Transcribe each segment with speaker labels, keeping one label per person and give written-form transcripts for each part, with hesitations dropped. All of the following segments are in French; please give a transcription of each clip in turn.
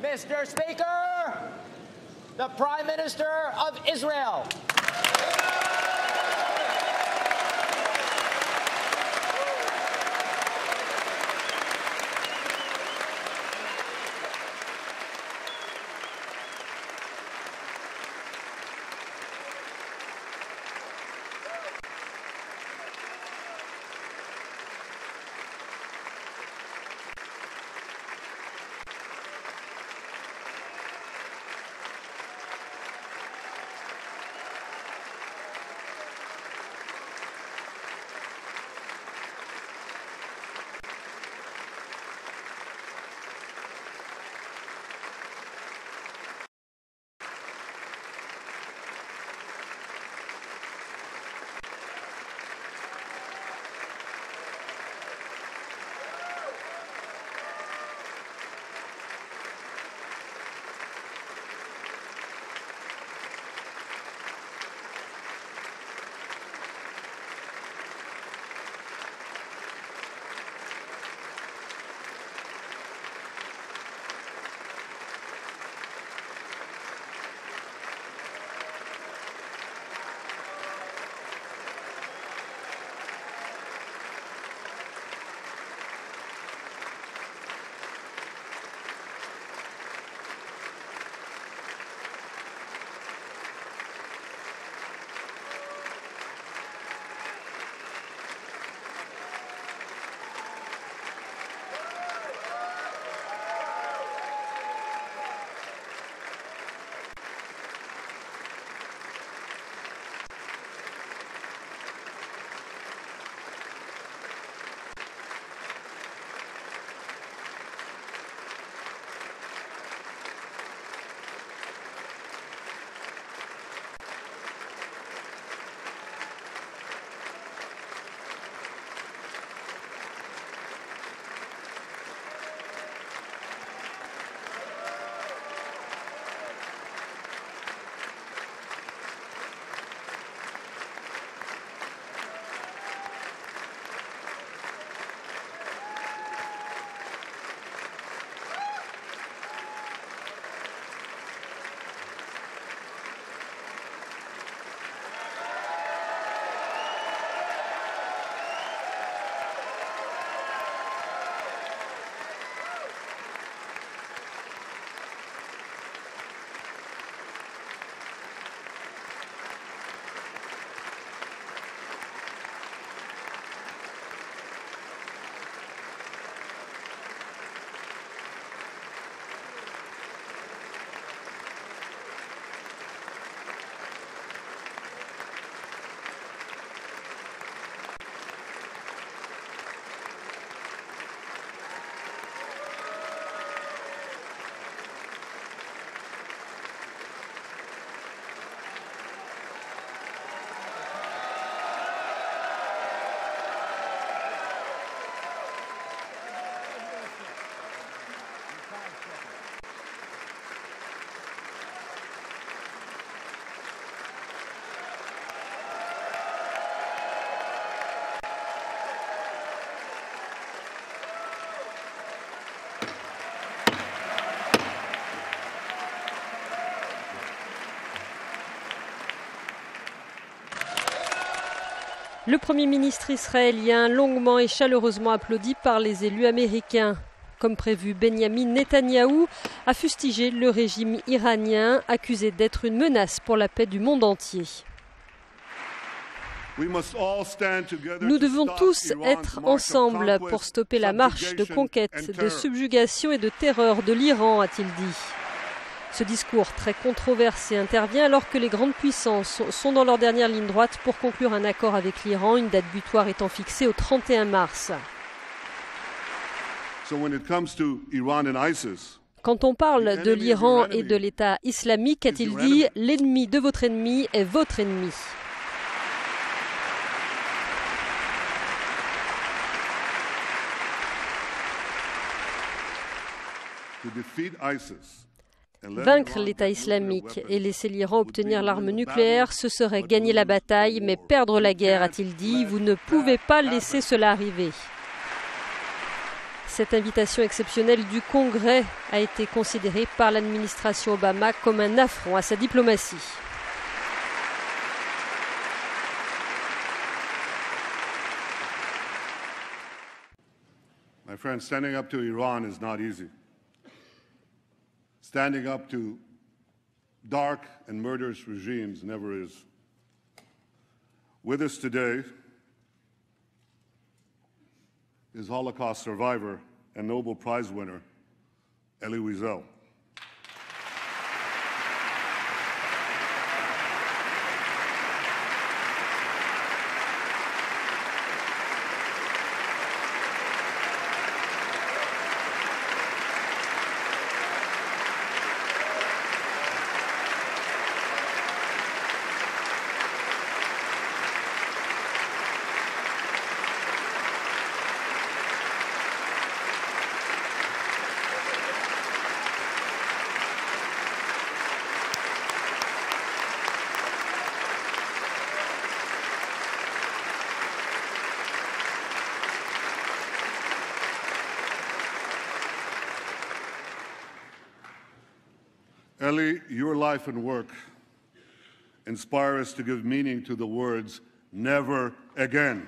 Speaker 1: Mr. Speaker, the Prime Minister of Israel.
Speaker 2: Le Premier ministre israélien, longuement et chaleureusement applaudi par les élus américains. Comme prévu, Benjamin Netanyahou a fustigé le régime iranien, accusé d'être une menace pour la paix du monde entier. Nous devons tous être ensemble pour stopper la marche de conquête, de subjugation et de terreur de l'Iran, a-t-il dit. Ce discours très controversé intervient alors que les grandes puissances sont dans leur dernière ligne droite pour conclure un accord avec l'Iran, une date butoir étant fixée au 31 mars. Quand on parle de l'Iran et de l'État islamique, a-t-il dit, l'ennemi de votre ennemi est votre ennemi. Vaincre l'État islamique et laisser l'Iran obtenir l'arme nucléaire, ce serait gagner la bataille, mais perdre la guerre, a-t-il dit. Vous ne pouvez pas laisser cela arriver. Cette invitation exceptionnelle du Congrès a été considérée par l'administration Obama comme un affront à sa diplomatie.
Speaker 3: My friend, standing up to Iran is not easy. Standing up to dark and murderous regimes never is. With us today is Holocaust survivor and Nobel Prize winner, Elie Wiesel. Elie, your life and work inspire us to give meaning to the words, never again.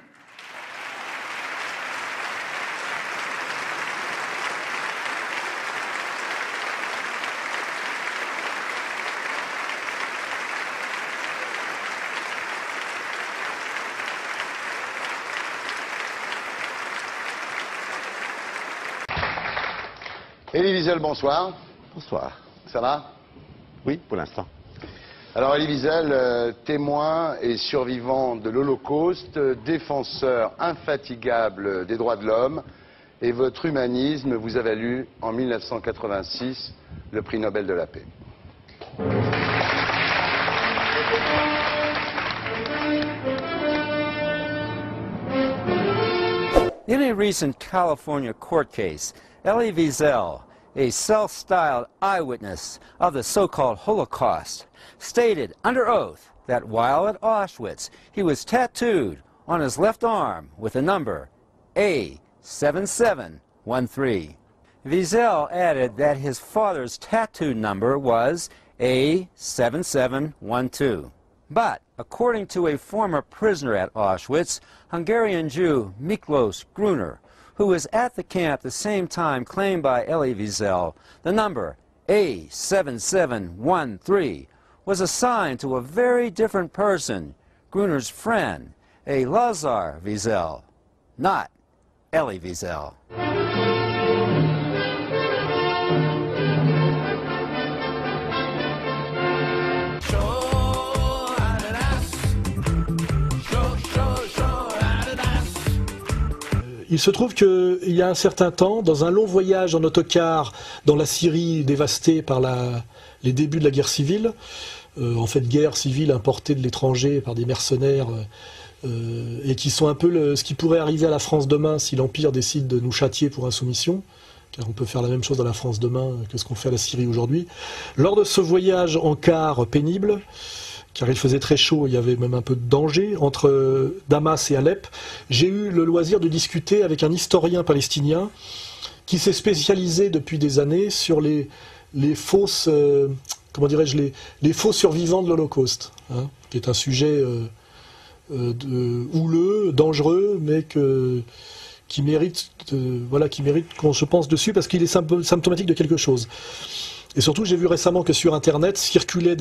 Speaker 4: Elie Wiesel, bonsoir.
Speaker 5: Bonsoir.
Speaker 4: Ça va?
Speaker 5: Oui, pour l'instant.
Speaker 4: Alors Elie Wiesel, témoin et survivant de l'Holocauste, défenseur infatigable des droits de l'homme, et votre humanisme vous a valu en 1986 le prix Nobel de la paix.
Speaker 6: In a recent California court case, Elie Wiesel, a self-styled eyewitness of the so-called Holocaust, stated under oath that while at Auschwitz, he was tattooed on his left arm with the number A7713. Wiesel added that his father's tattoo number was A7712. But, according to a former prisoner at Auschwitz, Hungarian Jew Miklos Gruner, who was at the camp at the same time claimed by Elie Wiesel, the number A7713 was assigned to a very different person, Gruner's friend, a Lazar Wiesel, not Elie Wiesel.
Speaker 7: Il se trouve qu'il y a un certain temps, dans un long voyage en autocar dans la Syrie dévastée par les débuts de la guerre civile, en fait guerre civile importée de l'étranger par des mercenaires, et qui sont un peu ce qui pourrait arriver à la France demain si l'Empire décide de nous châtier pour insoumission, car on peut faire la même chose dans la France demain que ce qu'on fait à la Syrie aujourd'hui. Lors de ce voyage en car pénible, car il faisait très chaud, il y avait même un peu de danger, entre Damas et Alep, j'ai eu le loisir de discuter avec un historien palestinien qui s'est spécialisé depuis des années sur les fausses, comment dirais-je, les faux survivants de l'Holocauste, hein, qui est un sujet houleux, dangereux, mais qui mérite qu'on se pense dessus parce qu'il est symptomatique de quelque chose. Et surtout, j'ai vu récemment que sur Internet circulait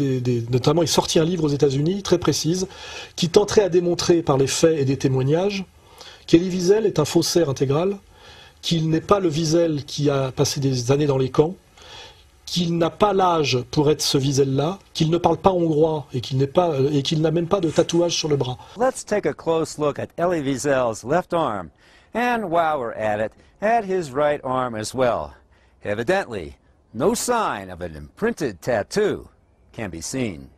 Speaker 7: notamment, il sortit un livre aux États-Unis très précise, qui tenterait à démontrer par les faits et des témoignages qu'Elie Wiesel est un faussaire intégral, qu'il n'est pas le Wiesel qui a passé des années dans les camps, qu'il n'a pas l'âge pour être ce Wiesel-là, qu'il ne parle pas hongrois et qu'il n'a même pas de tatouage sur le bras.
Speaker 6: Let's take a close look at Elie Wiesel's left arm, and while we're at it, at his right arm as well. Evidently, no sign of an imprinted tattoo can be seen.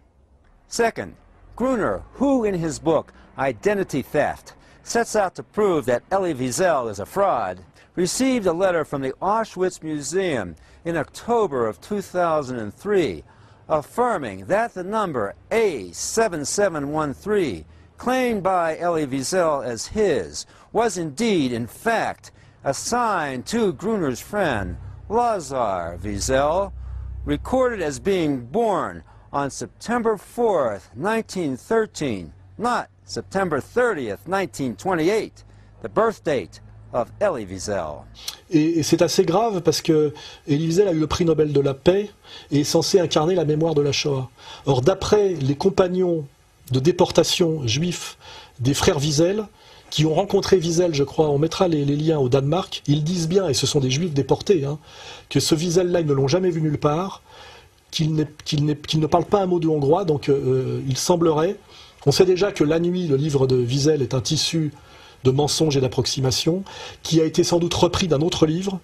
Speaker 6: Second, Gruner, who in his book, Identity Theft, sets out to prove that Elie Wiesel is a fraud, received a letter from the Auschwitz Museum in October of 2003 affirming that the number A7713, claimed by Elie Wiesel as his, was indeed, in fact, assigned to Gruner's friend Lazar Wiesel, recorded as being born on September 4th, 1913, not September 30th, 1928, the birth date of Elie Wiesel.
Speaker 7: Et c'est assez grave parce que Elie Wiesel a eu le prix Nobel de la paix et est censé incarner la mémoire de la Shoah. Or, d'après les compagnons de déportation juifs des frères Wiesel, qui ont rencontré Wiesel, je crois, on mettra les liens au Danemark, ils disent bien, et ce sont des juifs déportés, hein, que ce Wiesel-là, ils ne l'ont jamais vu nulle part, qu'il ne parle pas un mot de hongrois, donc il semblerait... On sait déjà que La Nuit, le livre de Wiesel, est un tissu de mensonges et d'approximations, qui a été sans doute repris d'un autre livre,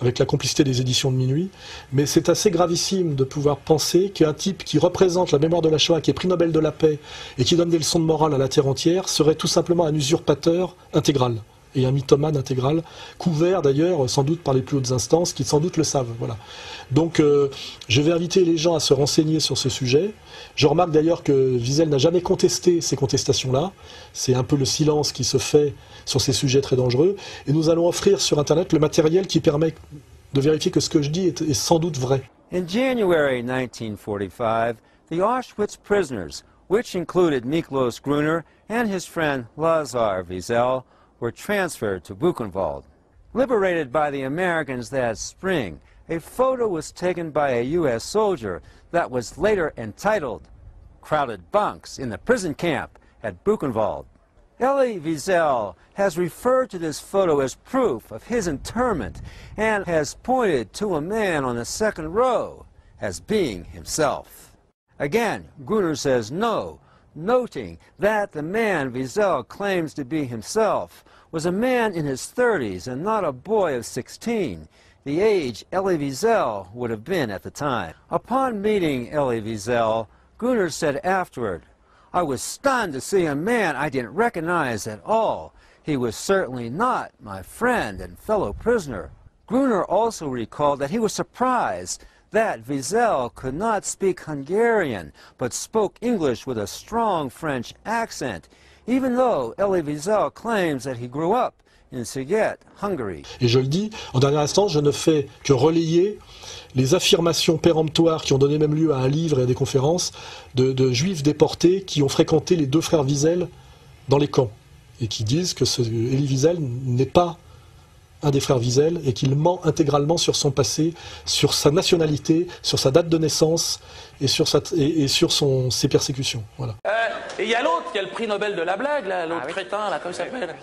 Speaker 7: avec la complicité des éditions de Minuit, mais c'est assez gravissime de pouvoir penser qu'un type qui représente la mémoire de la Shoah, qui est prix Nobel de la paix, et qui donne des leçons de morale à la terre entière, serait tout simplement un usurpateur intégral, et un mythomane intégral, couvert d'ailleurs sans doute par les plus hautes instances, qui sans doute le savent. Voilà. Donc je vais inviter les gens à se renseigner sur ce sujet. Je remarque d'ailleurs que Wiesel n'a jamais contesté ces contestations-là. C'est un peu le silence qui se fait sur ces sujets très dangereux. Et nous allons offrir sur Internet le matériel qui permet de vérifier que ce que je dis est sans doute vrai.
Speaker 6: In January 1945, the Auschwitz prisoners, which included Miklos Gruner and his friend Lazar Wiesel, were transferred to Buchenwald. Liberated by the Americans that spring, a photo was taken by a U.S. soldier that was later entitled Crowded Bunks in the Prison Camp at Buchenwald. Elie Wiesel has referred to this photo as proof of his internment and has pointed to a man on the second row as being himself. Again, Gruner says no, noting that the man Wiesel claims to be himself was a man in his 30s and not a boy of 16, the age Elie Wiesel would have been at the time. Upon meeting Elie Wiesel, Gruner said afterward, "I was stunned to see a man I didn't recognize at all. He was certainly not my friend and fellow prisoner." Gruner also recalled that he was surprised that Wiesel could not speak Hungarian, but spoke English with a strong French accent, even though Elie Wiesel claims that he grew up in Szeged, Hungary.
Speaker 7: Et je le dis, en dernier instant, je ne fais que relayer les affirmations péremptoires qui ont donné même lieu à un livre et à des conférences de juifs déportés qui ont fréquenté les deux frères Wiesel dans les camps et qui disent que Elie Wiesel n'est pas un des frères Wiesel et qu'il ment intégralement sur son passé, sur sa nationalité, sur sa date de naissance et sur, ses persécutions. Voilà.
Speaker 8: Et il y a l'autre qui a le prix Nobel de la blague, l'autre crétin, là, comment il s'appelle?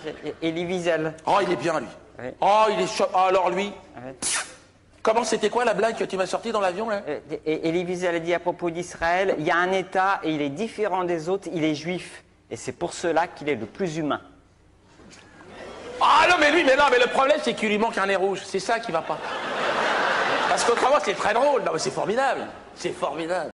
Speaker 9: Elie Wiesel.
Speaker 8: Oh, il est bien, lui. Oui. Oh, il est chaud. Oh, alors lui. Oui. Comment, c'était quoi la blague que tu m'as sortie dans l'avion, là?
Speaker 9: Elie Wiesel a dit à propos d'Israël, il y a un État et il est différent des autres, il est juif. Et c'est pour cela qu'il est le plus humain.
Speaker 8: Ah non, mais lui, mais le problème, c'est qu'il lui manque un nez rouge. C'est ça qui va pas. Parce qu'autrement, c'est très drôle. Non, mais c'est formidable. C'est formidable.